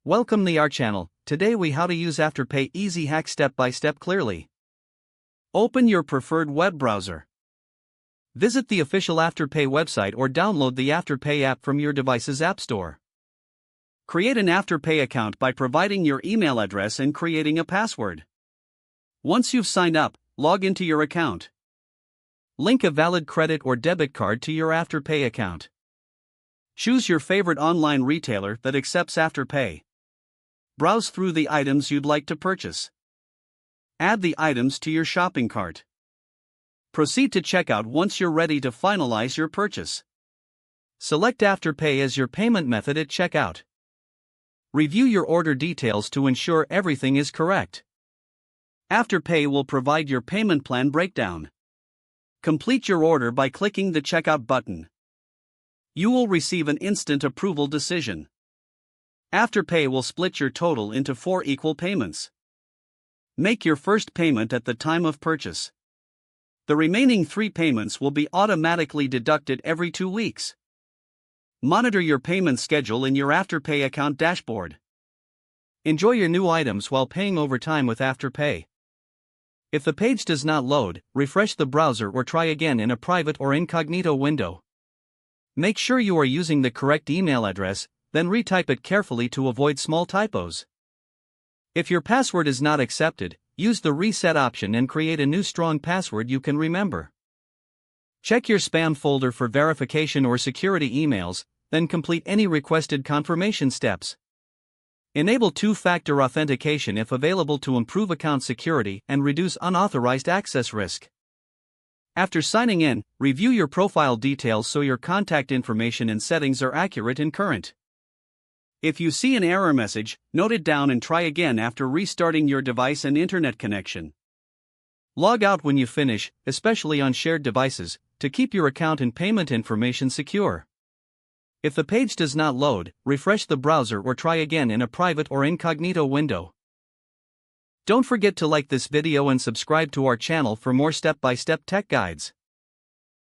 Welcome to our channel. Today we how to use Afterpay easy hack step by step clearly. Open your preferred web browser. Visit the official Afterpay website or download the Afterpay app from your device's app store. Create an Afterpay account by providing your email address and creating a password. Once you've signed up, log into your account. Link a valid credit or debit card to your Afterpay account. Choose your favorite online retailer that accepts Afterpay. Browse through the items you'd like to purchase. Add the items to your shopping cart. Proceed to checkout once you're ready to finalize your purchase. Select Afterpay as your payment method at checkout. Review your order details to ensure everything is correct. Afterpay will provide your payment plan breakdown. Complete your order by clicking the checkout button. You will receive an instant approval decision. Afterpay will split your total into 4 equal payments. Make your first payment at the time of purchase. The remaining 3 payments will be automatically deducted every 2 weeks. Monitor your payment schedule in your Afterpay account dashboard. Enjoy your new items while paying over time with Afterpay. If the page does not load, refresh the browser or try again in a private or incognito window. Make sure you are using the correct email address, then retype it carefully to avoid small typos. If your password is not accepted, use the reset option and create a new strong password you can remember. Check your spam folder for verification or security emails, then complete any requested confirmation steps. Enable two-factor authentication if available to improve account security and reduce unauthorized access risk. After signing in, review your profile details so your contact information and settings are accurate and current. If you see an error message, note it down and try again after restarting your device and internet connection. Log out when you finish, especially on shared devices, to keep your account and payment information secure. If the page does not load, refresh the browser or try again in a private or incognito window. Don't forget to like this video and subscribe to our channel for more step-by-step tech guides.